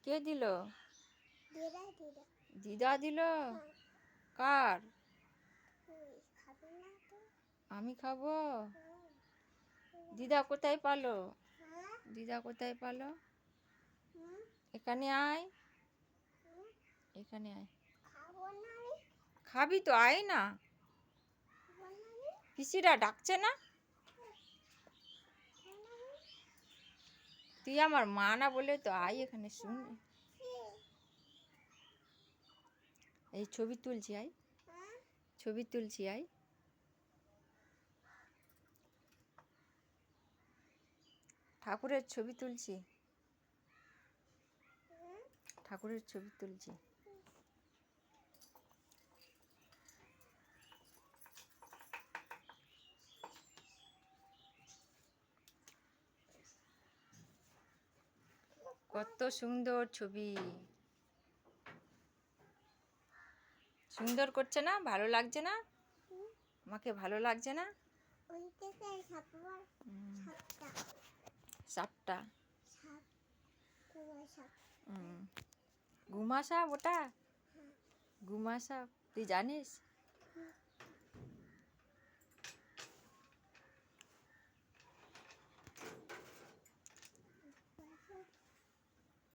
কে দিল? দিদা দিদা দিদা দিল? হ্যাঁ কার? তুই খাবি না তো আমি খাবো? হ্যাঁ দিদা কোথায় পালো? হ্যাঁ দিদা কোথায় পালো? হুম এখানে আয়, হুম এখানে আয়। খাবো না আমি খাবি তো, আয় না। খাবো না আমি পিসিরা ডাকছে না? খাবো না আমি তুই আমার মা না বলে তো আয় এখানে শুন। এই ছবি তুলছি, আয়। হ্যাঁ ছবি তুলছি, আয়। ঠাকুরের ছবি তুলছি, হুম ঠাকুরের ছবি তুলছি। কত সুন্দর ছবি, সুন্দর করছে না? ভালো লাগছে না? হুম আমাকে ভালো লাগছে না? ওই থেকে সাপটা সাপটা সাপটা সাপ তোমার সাপ গুমা সাপ, ওটা হ্যাঁ গুমা সাপ, তুই জানিস?